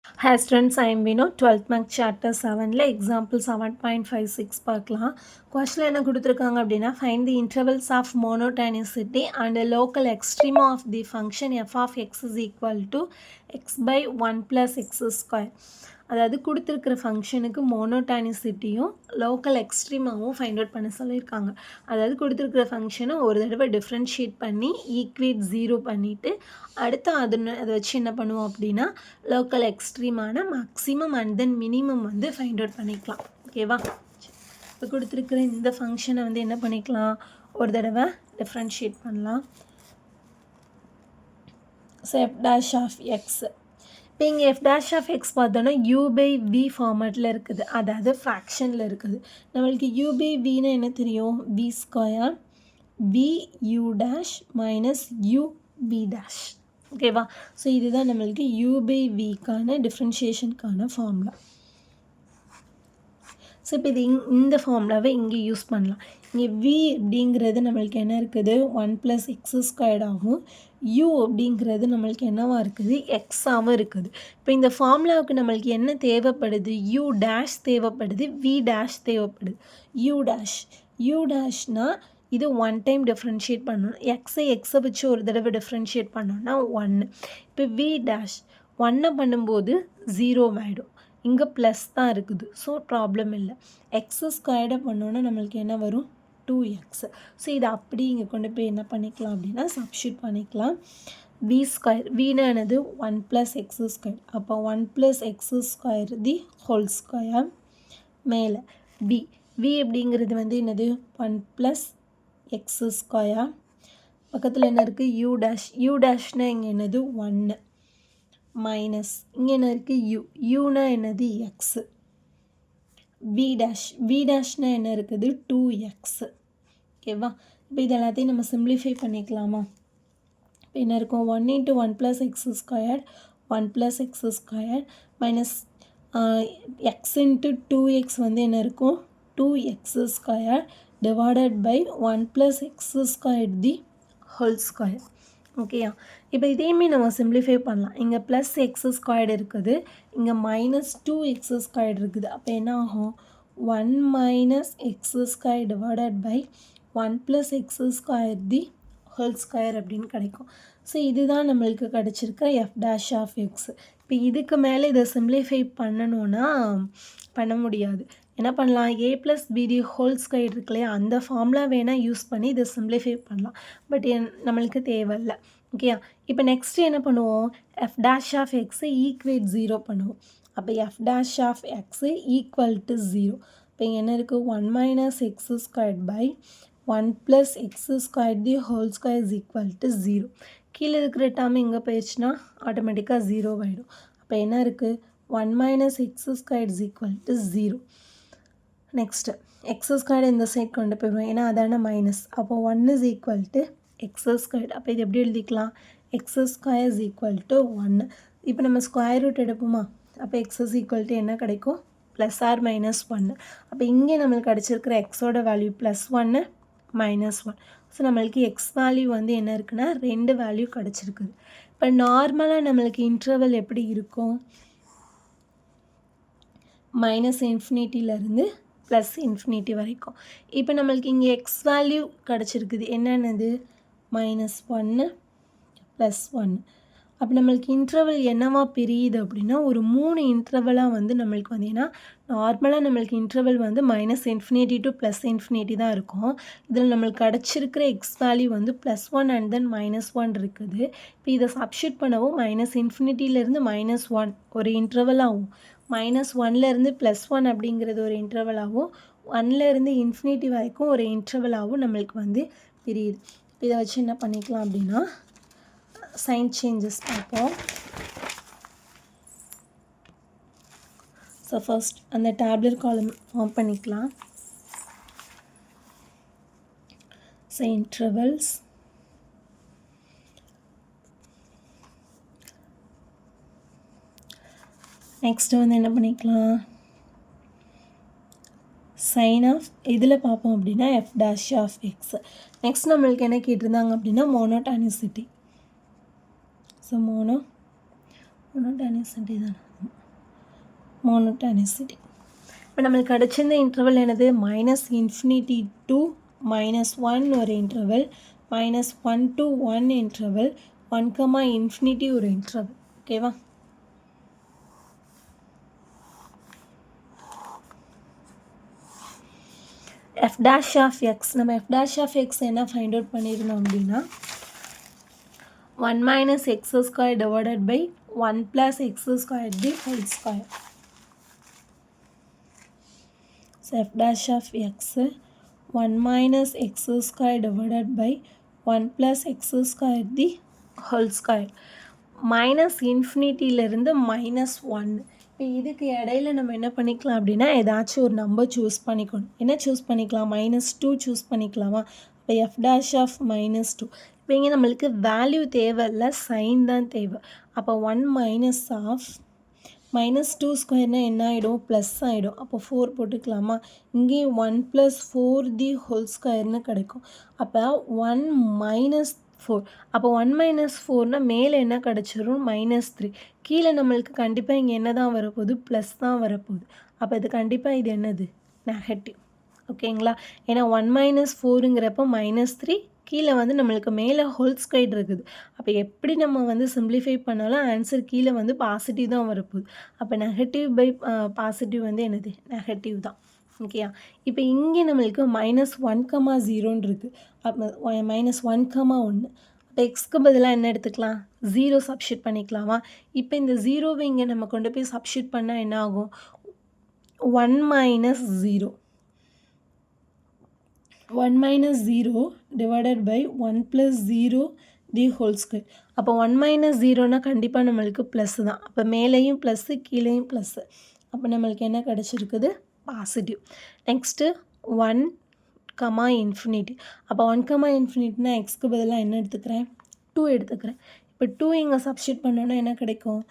Hi students, I am Vino. 12th mark chapter 7ல example 7.56 பார்க்கலாம். Question என்ன கொடுத்திருக்காங்க அப்படின்னா find the intervals of monotonicity and the local extrema of the function f of x is equal to x by 1 plus x square. அதாவது கொடுத்துருக்கிற ஃபங்க்ஷனுக்கு மோனோடானிசிட்டியும் local எக்ஸ்ட்ரீமாவும் find out பண்ண சொல்லியிருக்காங்க. அதாவது கொடுத்துருக்கிற ஃபங்க்ஷனை ஒரு தடவை டிஃப்ரென்ஷியேட் பண்ணி ஈக்குவேட் 0 பண்ணிவிட்டு அடுத்து அதை வச்சு என்ன பண்ணுவோம் அப்படின்னா லோக்கல் எக்ஸ்ட்ரீமான மேக்ஸிமம் அண்ட் தென் மினிமம் வந்து ஃபைண்ட் அவுட் பண்ணிக்கலாம். ஓகேவா? இப்போ கொடுத்துருக்கிற இந்த ஃபங்க்ஷனை வந்து என்ன பண்ணிக்கலாம், ஒரு தடவை டிஃப்ரென்ஷியேட் பண்ணலாம். So F dash of X, இப்போ இங்கே எஃப் டேஷ் ஆஃப் எக்ஸ் பார்த்தோன்னா யூ பை வி ஃபார்மேட்டில் இருக்குது, அதாவது ஃப்ராக்ஷனில் இருக்குது. நம்மளுக்கு யூ பை வின்னு என்ன தெரியும், V square V U dash minus U V dash. ஓகேவா? ஸோ இதுதான் நம்மளுக்கு யூ பை விக்கான டிஃப்ரென்ஷியேஷனுக்கான ஃபார்முலா. ஸோ இப்போ இது இந்த ஃபார்முலாவை இங்கே யூஸ் பண்ணலாம். இங்கே வி அப்படிங்கிறது நம்மளுக்கு என்ன இருக்குது, 1 + x² ஆகும். யூ அப்படிங்கிறது நம்மளுக்கு என்னவாக இருக்குது, எக்ஸாகவும் இருக்குது. இப்போ இந்த ஃபார்முலாவுக்கு நம்மளுக்கு என்ன தேவைப்படுது, யூ டேஷ் தேவைப்படுது, வி டேஷ் தேவைப்படுது. யூ டேஷ்னால் இது 1 டைம் டிஃப்ரென்ஷியேட் பண்ணணும். எக்ஸை வச்சு ஒரு தடவை டிஃப்ரென்ஷியேட் பண்ணோன்னா 1. இப்போ வி டேஷ் 1 பண்ணும்போது 0 ஆகிடும். இங்கே ப்ளஸ் தான் இருக்குது, ஸோ ப்ராப்ளம் இல்லை. x² பண்ணோன்னா நம்மளுக்கு என்ன வரும், 2x. ஸோ இதை அப்படி இங்கே கொண்டு போய் என்ன பண்ணிக்கலாம் அப்படின்னா சப்ஸ்டியூட் பண்ணிக்கலாம். வி ஸ்கொயர், வீனா என்னது 1 + x², அப்போ 1 + x² தி ஹோல் ஸ்கொயர். மேலே வி அப்படிங்கிறது வந்து என்னது 1 + x². பக்கத்தில் என்ன இருக்குது, யூ டேஷ்னால் இங்கே என்னது 1 மைனஸ் இங்கே என்ன இருக்குது யூனா என்னது எக்ஸு. வி டேஷ்னா என்ன இருக்குது 2x. ஓகேவா? இப்போ இது எல்லாத்தையும் நம்ம சிம்பிளிஃபை பண்ணிக்கலாமா? இப்போ என்ன இருக்கும், 1 × 1 + x², 1 + x² minus x × 2x வந்து என்ன இருக்கும், 2x² divided by 1 + x² the whole square. ஓகேயா? இப்போ இதையுமே நம்ம சிம்பிளிஃபை பண்ணலாம். இங்கே +x² இருக்குது, இங்கே -2x² இருக்குது. அப்போ என்ன ஆகும், 1 - x² divided by 1 + x² the whole square அப்படின்னு கிடைக்கும். ஸோ இதுதான் நம்மளுக்கு கிடச்சிருக்க எஃப் டேஷ் ஆஃப் எக்ஸ். இப்போ இதுக்கு மேலே இதை சிம்பிளிஃபை பண்ணணுன்னா பண்ண முடியாது. என்ன பண்ணலாம், a + b the whole square இருக்கு இல்லையா, அந்த ஃபார்முலா வேணால் யூஸ் பண்ணி இதை சிம்பிளிஃபை பண்ணலாம். பட் நம்மளுக்கு தேவையில்லை. ஓகேயா? இப்போ நெக்ஸ்ட்டு என்ன பண்ணுவோம், எஃப் டேஷ் ஆஃப் எக்ஸை ஈக்குவேட் 0 பண்ணுவோம். அப்போ F dash of X equal to 0. இப்போ இங்கே என்ன இருக்குது, 1 - x² by 1 + x² the whole square is equal to 0. கீழே இருக்கிற டேர்ம் இங்கே போயிடுச்சுன்னா ஆட்டோமேட்டிக்காக 0 ஆகிடும். அப்போ என்ன இருக்குது, 1 - x² is equal to 0. Next x² இந்த சைட் கொண்டு போயிடுவோம், ஏன்னா அதான மைனஸ். அப்போ 1 இஸ் ஈக்குவல் டு x². அப்போ இது எப்படி எழுதிக்கலாம், x² இஸ் ஈக்குவல் டு 1. இப்போ நம்ம ஸ்கொயர் ரூட் எடுப்போமா, அப்போ x இஸ் ஈக்குவல் டு என்ன கிடைக்கும், +or -1. அப்போ இங்கே நம்மளுக்கு கிடச்சிருக்கிற எக்ஸோட வேல்யூ +1 -1. ஸோ நம்மளுக்கு எக்ஸ் வேல்யூ வந்து என்ன இருக்குன்னா 2 வேல்யூ கிடச்சிருக்குது. இப்போ நார்மலாக நம்மளுக்கு இன்டர்வல் எப்படி இருக்கும், -∞ +∞ வரைக்கும். இப்போ நம்மளுக்கு இங்கே எக்ஸ் வேல்யூ கிடச்சிருக்குது, என்னென்னது -1 +1. அப்போ நம்மளுக்கு இன்டர்வல் என்னவா பிரியுது அப்படின்னா ஒரு 3 இன்டர்வலாக வந்து நம்மளுக்கு வந்து, ஏன்னா நார்மலாக நம்மளுக்கு இன்டர்வல் வந்து -∞ to +∞ தான் இருக்கும். இதில் நம்மளுக்கு கிடச்சிருக்கிற எக்ஸ் வேல்யூ வந்து +1 அண்ட் தென் -1 இருக்குது. இப்போ இதை சப்ஸ்டியூட் பண்ணவும் -∞ -1 ஒரு இன்டர்வல் ஆகும், -1 +1 அப்படிங்கிறது ஒரு இன்டர்வல் ஆகும், 1 வரைக்கும் ஒரு இன்டர்வல் ஆகும் நம்மளுக்கு வந்து பிரியுது. இதை வச்சு என்ன பண்ணிக்கலாம் அப்படின்னா சைன் சேஞ்சஸ் பார்ப்போம். ஸோ ஃபர்ஸ்ட் அந்த டேப்லர் காலம் ஃபார்ம் பண்ணிக்கலாம். ஸோ இன்டர்வல்ஸ், நெக்ஸ்ட்டு வந்து என்ன பண்ணிக்கலாம், சைன் ஆஃப் இதில் பார்ப்போம் அப்படின்னா F dash of X. Next நம்மளுக்கு என்ன கேட்டிருந்தாங்க அப்படின்னா மோனோடானிசிட்டி. ஸோ மோனோடானிசிட்டி தானே, மோனோடானிசிட்டி. இப்போ நம்மளுக்கு கிடச்ச இந்த இன்டர்வல் என்னது, -∞ to -1 ஒரு இன்டர்வல், -1 to 1 இன்டர்வல், 1, ஒரு இன்டர்வல். ஓகேவா? f dash of x, நம்ம f dash of x என்ன ஃபைண்ட் அவுட் பண்ணியிருந்தோம் அப்படின்னா 1 - x square divided by 1 plus x square the whole square. So f dash of x 1 - x square divided by 1 plus x square the whole square. -∞ -1. இப்போ இதுக்கு இடையில நம்ம என்ன பண்ணிக்கலாம் அப்படின்னா ஏதாச்சும் ஒரு நம்பர் சூஸ் பண்ணிக்கணும். என்ன சூஸ் பண்ணிக்கலாம், -2 சூஸ் பண்ணிக்கலாமா? இப்போ f dash of -2. இப்போ இங்கே நம்மளுக்கு வேல்யூ தேவை இல்லை, சைன் தான் தேவை. அப்போ 1 மைனஸ் ஆஃப் -2 ஸ்கொயர்னால் என்ன ஆகிடும், ப்ளஸ் ஆகிடும். அப்போ 4 போட்டுக்கலாமா? இங்கேயும் 1 + 4 தி ஹோல் ஸ்கொயர்னு கிடைக்கும். அப்போ 1 - 4. அப்போ 1 - 4னால் மேலே என்ன கிடச்சிரும், -3. கீழே நம்மளுக்கு கண்டிப்பாக இங்கே என்ன தான் வரப்போகுது, ப்ளஸ் தான் வரப்போகுது. அப்போ இது கண்டிப்பாக இது என்னது, நெகட்டிவ். ஓகேங்களா? ஏன்னா 1 - 4ங்கிறப்போ -3, கீழே வந்து நம்மளுக்கு மேலே ஹோல் ஸ்கொயர் இருக்குது. அப்போ எப்படி நம்ம வந்து சிம்பிளிஃபை பண்ணாலும் ஆன்சர் கீழே வந்து பாசிட்டிவ் தான் வரப்போகுது. அப்போ நெகட்டிவ் பை பாசிட்டிவ் வந்து என்னது, நெகட்டிவ் தான். ஓகேயா? இப்போ இங்கே நம்மளுக்கு -1, 0 இருக்குது. அப்போ -1, 1. அப்போ எக்ஸ்க்கு பதிலாக என்ன எடுத்துக்கலாம், 0 சப்ஸ்டியூட் பண்ணிக்கலாமா? இப்போ இந்த 0வை இங்கே நம்ம கொண்டு போய் சப்ஸ்டியூட் பண்ணால் என்ன ஆகும், 1 - 0. 1 - 0 divided by 1 plus 0 the whole square. அப்போ 1 - 0னா கண்டிப்பாக நம்மளுக்கு ப்ளஸ் தான். அப்போ மேலேயும் ப்ளஸ்ஸு, கீழேயும் ப்ளஸ்ஸு. அப்போ நம்மளுக்கு என்ன கிடச்சிருக்குது, பாசிட்டிவ். நெக்ஸ்ட்டு 1, ∞. அப்போ 1, ∞ எக்ஸ்க்கு பதிலாக என்ன எடுத்துக்கிறேன், 2 எடுத்துக்கிறேன். இப்போ 2 இங்கே சப்ஸ்டியூட் பண்ணோன்னா என்ன கிடைக்கும்,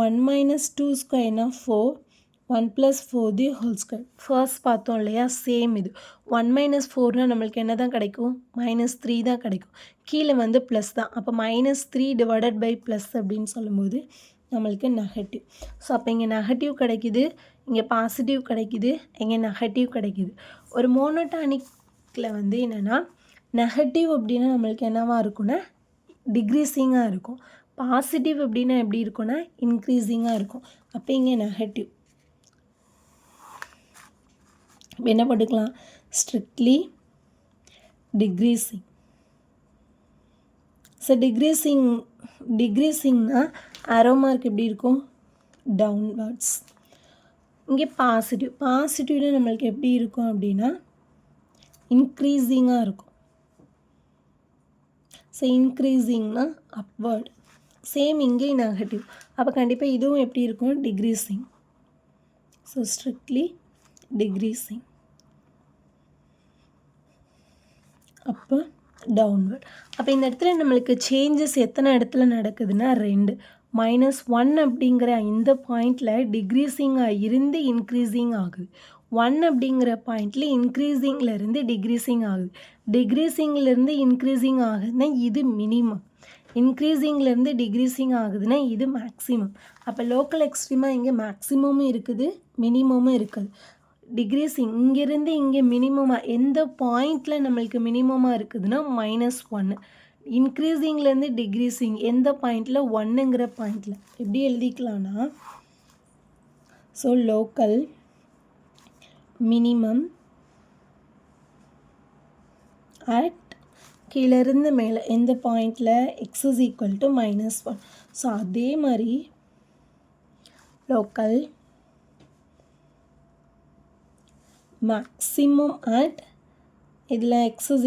1 - 2 ஸ்கொயர்னா 4, 1 + 4 தி ஹோல் ஸ்கொயர். ஃபர்ஸ்ட் பார்த்தோம் இல்லையா, சேம் இது. 1 - 4னால் நம்மளுக்கு என்ன தான் கிடைக்கும், -3 தான் கிடைக்கும். கீழே வந்து ப்ளஸ் தான். அப்போ -3 டிவைடட் பை ப்ளஸ் அப்படின்னு சொல்லும்போது நம்மளுக்கு நெகட்டிவ். ஸோ அப்போ இங்கே நெகட்டிவ் கிடைக்குது, இங்கே பாசிட்டிவ் கிடைக்குது, இங்கே நெகட்டிவ் கிடைக்குது. ஒரு மோனோடானிக்கில் வந்து என்னென்னா நெகட்டிவ் அப்படின்னா நம்மளுக்கு என்னவாக இருக்குன்னா டிக்ரீஸிங்காக இருக்கும். பாசிட்டிவ் அப்படின்னா எப்படி இருக்குன்னா இன்க்ரீஸிங்காக இருக்கும். அப்போ இங்கே நெகட்டிவ். இப்போ என்ன போட்டுக்கலாம், ஸ்ட்ரிக்ட்லி டிக்ரீஸிங். ஸோ டிக்ரீஸிங்னா ஆரோ மார்க் எப்படி இருக்கும், டவுன்வர்ட்ஸ். இங்கே பாசிட்டிவ்னா நம்மளுக்கு எப்படி இருக்கும் அப்படின்னா இன்க்ரீஸிங்காக இருக்கும். ஸோ இன்க்ரீஸிங்னா அப்வர்ட். சேம் இங்கே நெகட்டிவ். அப்போ கண்டிப்பாக இதுவும் எப்படி இருக்கும், டிக்ரீஸிங். So strictly decreasing. அப்போ டவுன்வர்ட். அப்போ இந்த இடத்துல நம்மளுக்கு சேஞ்சஸ் எத்தனை இடத்துல நடக்குதுன்னா 2. -1 அப்படிங்கிற இந்த பாயிண்டில் டிக்ரீஸிங்காக இருந்து இன்க்ரீஸிங் ஆகுது. 1 அப்படிங்கிற பாயிண்டில் இன்க்ரீஸிங்லேருந்து டிக்ரீஸிங் ஆகுது. டிக்ரீஸிங்லேருந்து இன்க்ரீஸிங் ஆகுதுன்னா இது மினிமம். இன்க்ரீஸிங்லேருந்து டிக்ரீஸிங் ஆகுதுன்னா இது மேக்ஸிமம். அப்போ லோக்கல் எக்ஸ்ட்ரீமாக இங்கே மேக்ஸிமமும் இருக்குது, மினிமமும் இருக்குது. டிக்ரீஸிங் இங்கேருந்து இங்கே மினிமமாக எந்த பாயிண்டில் நம்மளுக்கு மினிமமாக இருக்குதுன்னா -1. இன்க்ரீஸிங்லேருந்து டிக்ரீஸிங் எந்த பாயிண்டில், 1ங்கிற பாயிண்டில். எப்படி எழுதிக்கலாம்னா, ஸோ லோக்கல் மினிமம் அட் கீழேருந்து மேலே எந்த பாயிண்டில், x = -1. ஸோ அதே மாதிரி லோக்கல் மேக்ஸிமம் அட் இதில் x =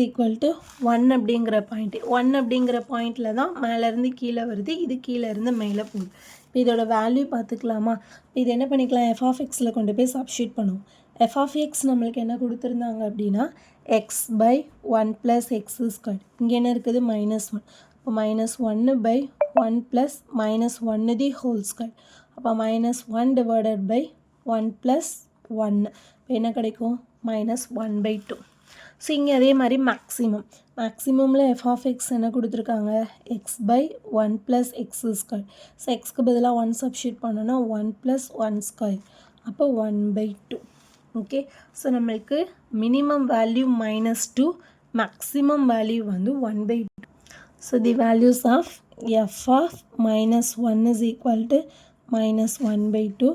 1 அப்படிங்கிற பாயிண்ட்டு. 1 அப்படிங்கிற பாயிண்டில் தான் மேலேருந்து கீழே வருது, இது கீழேருந்து மேலே போகுது. இப்போ இதோட வேல்யூ பார்த்துக்கலாமா? இது என்ன பண்ணிக்கலாம், f(x)ல் கொண்டு போய் சப்ஸ்டியூட் பண்ணுவோம். f(x) நம்மளுக்கு என்ன கொடுத்துருந்தாங்க அப்படின்னா x/1 + x². இங்கே என்ன இருக்குது, -1. அப்போ -1/1 + -1 தி ஹோல் ஸ்கொயர். அப்போ -1 / 1 + 1. இப்போ என்ன கிடைக்கும், -1/2. ஸோ இங்கே அதே மாதிரி மேக்ஸிமமில் எஃப் ஆஃப் எக்ஸ் என்ன கொடுத்துருக்காங்க எக்ஸ் பை 1 + x². ஸோ எக்ஸ்க்கு பதிலாக 1 சப்ஸ்டியூட் பண்ணோன்னா 1 + 1². அப்போ 1/2. ஓகே, ஸோ நம்மளுக்கு மினிமம் வேல்யூ -2, மேக்ஸிமம் வேல்யூ வந்து 1/2. So the values of f of -1 is equal to -1/2,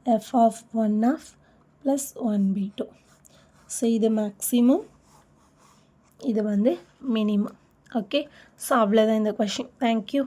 f of 1 of +1/2. So இது மேக்ஸிமம், இது வந்து மினிமம். ஓகே, ஸோ அவ்வளோதான் இந்த கொஷின். தேங்க்யூ.